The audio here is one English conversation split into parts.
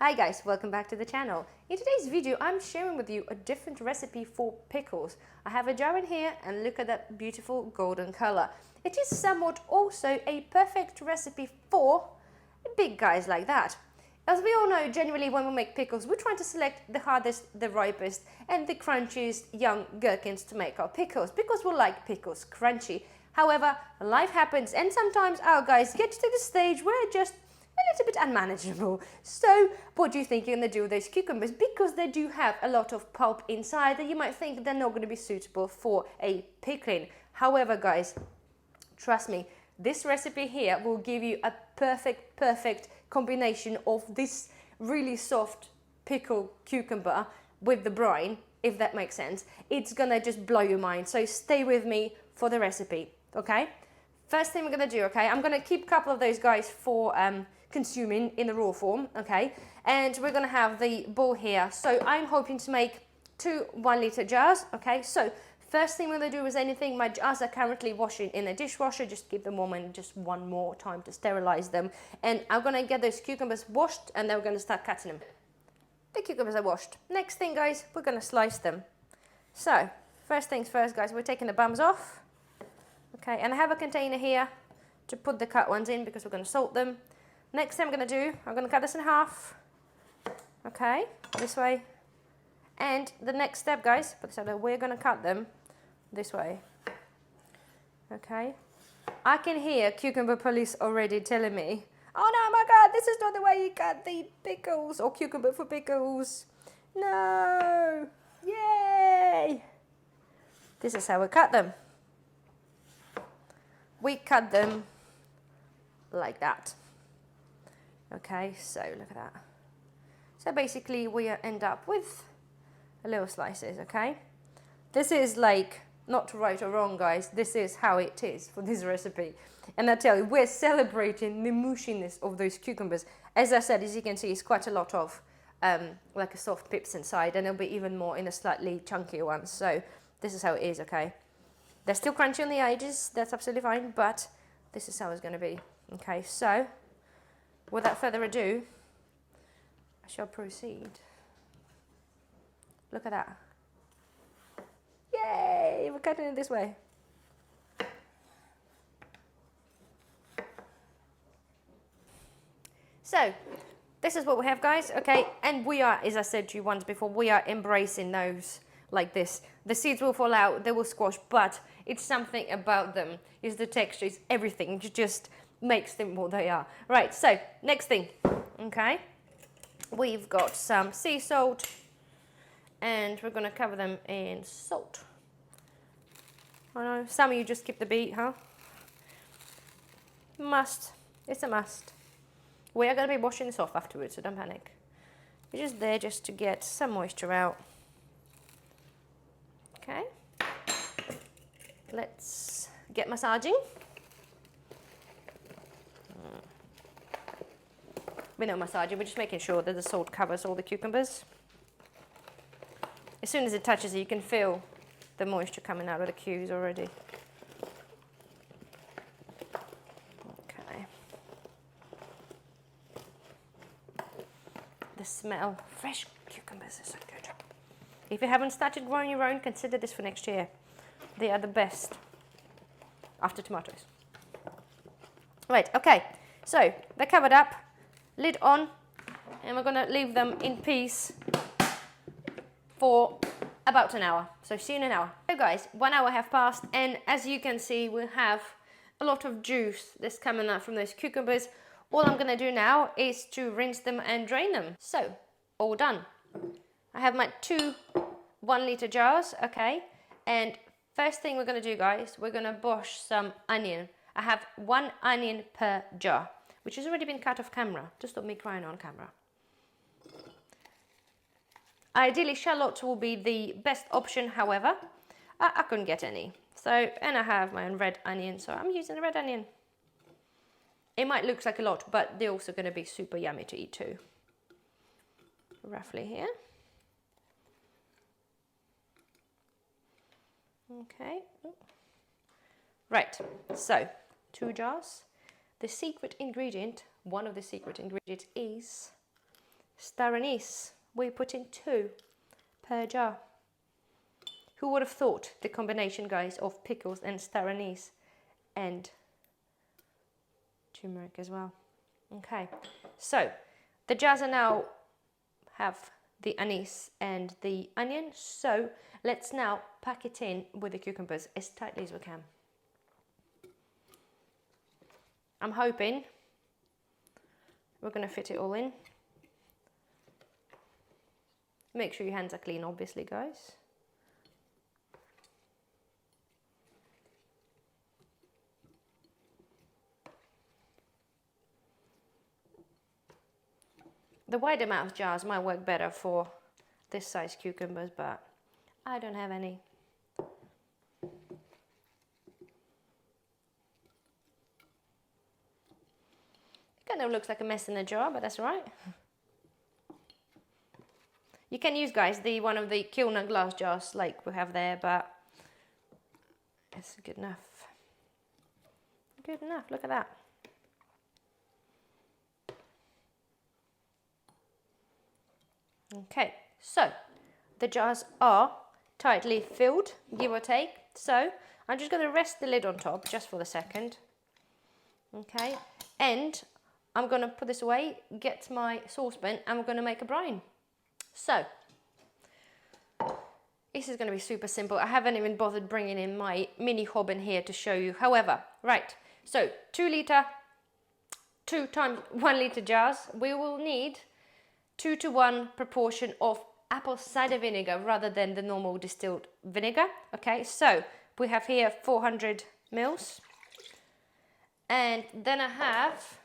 Hi guys, welcome back to the channel. In today's video, I'm sharing with you a different recipe for pickles. I have a jar in here and look at that beautiful golden color. It is somewhat also a perfect recipe for big guys like that. As we all know, generally when we make pickles, we're trying to select the hardest, the ripest and the crunchiest young gherkins to make our pickles because we like pickles crunchy. However, life happens and sometimes our guys get to the stage where it just a little bit unmanageable. So what do you think you're going to do with those cucumbers? Because they do have a lot of pulp inside that you might think they're not going to be suitable for a pickling. However, guys, trust me, this recipe here will give you a perfect combination of this really soft pickle cucumber with the brine, if that makes sense. It's going to just blow your mind. So stay with me for the recipe, okay? First thing we're going to do, okay, I'm going to keep a couple of those guys for consuming in the raw form, okay, and we're going to have the bowl here. So I'm hoping to make 2 1-liter jars, okay. So first thing we're going to do is anything, my jars are currently washing in a dishwasher, just keep them warm and just one more time to sterilize them. And I'm going to get those cucumbers washed and then we're going to start cutting them. The cucumbers are washed. Next thing, guys, we're going to slice them. So first things first, guys, we're taking the bums off, okay, and I have a container here to put the cut ones in because we're going to salt them. Next thing I'm going to do, I'm going to cut this in half, okay, this way. And the next step, guys, we're going to cut them this way, okay. I can hear cucumber police already telling me, oh no, my God, this is not the way you cut the pickles or cucumber for pickles. No, yay. This is how we cut them. We cut them like that. Okay, so look at that. So basically we end up with little slices, okay? This is like not right or wrong, guys. This is how it is for this recipe. And I tell you, we're celebrating the mushiness of those cucumbers. As I said, as you can see, it's quite a lot of like a soft pips inside, and there'll be even more in a slightly chunkier one. So this is how it is, okay? They're still crunchy on the edges, that's absolutely fine, but this is how it's going to be. Okay, so without further ado, I shall proceed. Look at that. Yay, we're cutting it this way. So this is what we have, guys, okay, and we are, as I said to you once before, we are embracing those like this. The seeds will fall out, they will squash, but it's something about them, is the texture, is everything, it just makes them what they are. Right, so next thing, okay, we've got some sea salt and we're going to cover them in salt. I know, some of you just skip the beat, huh? Must, it's a must. We are going to be washing this off afterwards, so don't panic. It's just there just to get some moisture out. Okay, let's get massaging. We're not massaging, we're just making sure that the salt covers all the cucumbers. As soon as it touches it, you can feel the moisture coming out of the cubes already. Okay. The smell, fresh cucumbers is so good. If you haven't started growing your own, consider this for next year. They are the best after tomatoes. Right, okay, so they're covered up, lid on, and we're going to leave them in peace for about an hour. So see you in an hour. So guys, 1 hour have passed, and as you can see, we have a lot of juice that's coming out from those cucumbers. All I'm going to do now is to rinse them and drain them. So, all done. I have my 2 1-liter jars, okay, and first thing we're going to do, guys, we're going to wash some onion. I have 1 onion per jar, which has already been cut off camera, to stop me crying on camera. Ideally, shallot will be the best option, however, I couldn't get any. So, and I have my own red onion, so I'm using a red onion. It might look like a lot, but they're also going to be super yummy to eat too. Roughly here. Okay. Right, so 2 jars. The secret ingredient, one of the secret ingredients is star anise. We put in 2 per jar. Who would have thought the combination, guys, of pickles and star anise and turmeric as well. Okay, so the jars are now have the anise and the onion, so let's now pack it in with the cucumbers as tightly as we can. I'm hoping we're going to fit it all in. Make sure your hands are clean, obviously, guys. The wider mouth jars might work better for this size cucumbers, but I don't have any. Kind of looks like a mess in the jar, but that's all right. You can use, guys, one of the Kilner glass jars like we have there, but it's good enough. Good enough, look at that. Okay, so the jars are tightly filled, give or take. So I'm just going to rest the lid on top just for a second. Okay, and I'm going to put this away, get my saucepan, and we're going to make a brine. So this is going to be super simple. I haven't even bothered bringing in my mini hob in here to show you. However, right, so 2 litre, 2 times 1 litre jars. We will need 2-to-1 proportion of apple cider vinegar rather than the normal distilled vinegar. Okay, so we have here 400 mils, and then I have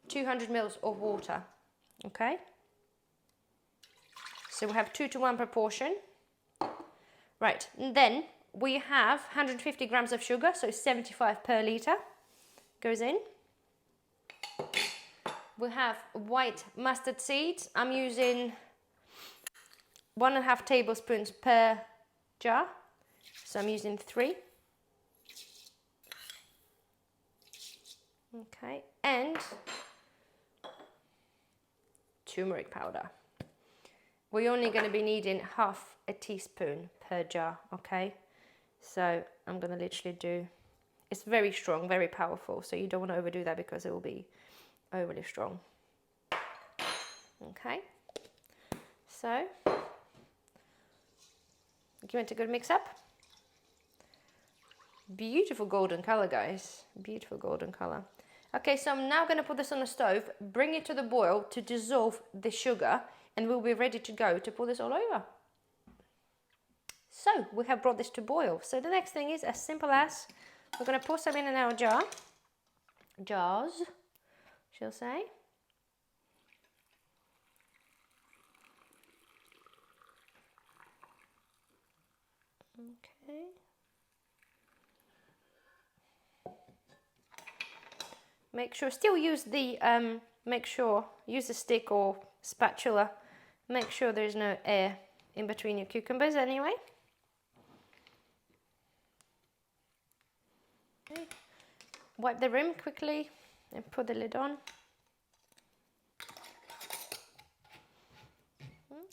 200 mils of water. Okay, so we have 2-to-1 proportion. Right, and then we have 150 grams of sugar, so 75 per litre goes in. We have white mustard seeds. I'm using 1.5 tablespoons per jar, so I'm using 3. Okay, and turmeric powder. We're only going to be needing 1/2 a teaspoon per jar, okay? So I'm going to literally do, it's very strong, very powerful, so you don't want to overdo that because it will be overly strong. Okay, so give it a good mix up. Beautiful golden color, guys, beautiful golden color. Okay, so I'm now going to put this on the stove, bring it to the boil to dissolve the sugar, and we'll be ready to go to pour this all over. So we have brought this to boil. So the next thing is as simple as we're going to pour some in our jars, she'll say. Okay. Make sure, still use the, use a stick or spatula. Make sure there's no air in between your cucumbers anyway. Okay. Wipe the rim quickly and put the lid on.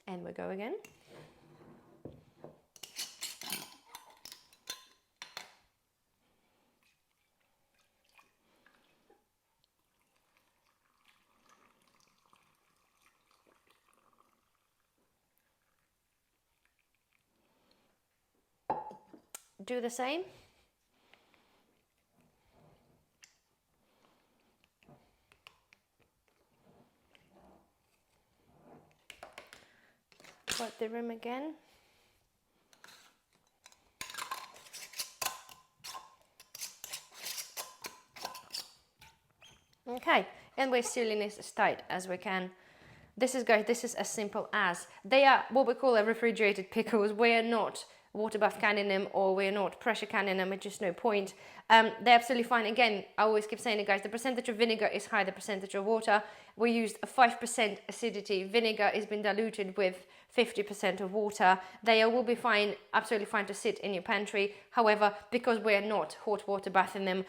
And we go again. Do the same. Wipe the rim again. Okay, and we're sealing this as tight as we can. This is, guys, this is as simple as, they are what we call a refrigerated pickles. We are not water bath canning them, or we're not pressure canning them. It's just no point. They're absolutely fine. Again, I always keep saying it, guys, the percentage of vinegar is high, the percentage of water. We used a 5% acidity. Vinegar has been diluted with 50% of water. They will be fine, absolutely fine to sit in your pantry. However, because we're not hot water bathing them,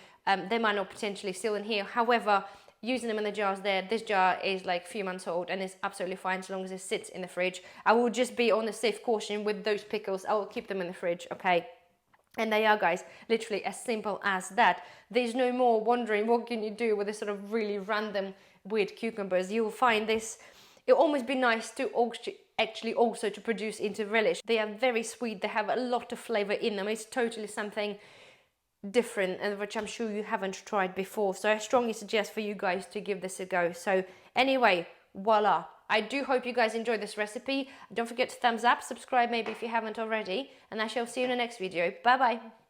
they might not potentially still in here. However, using them in the jars there. This jar is like a few months old and it's absolutely fine so long as it sits in the fridge. I will just be on the safe caution with those pickles. I will keep them in the fridge, okay? And they are, guys, literally as simple as that. There's no more wondering what can you do with this sort of really random weird cucumbers. You'll find this, it'll almost be nice to actually also to produce into relish. They are very sweet, they have a lot of flavor in them. It's totally something different and which I'm sure you haven't tried before. So I strongly suggest for you guys to give this a go. So anyway, voila. I do hope you guys enjoyed this recipe. Don't forget to thumbs up, subscribe maybe if you haven't already, and I shall see you in the next video. Bye bye.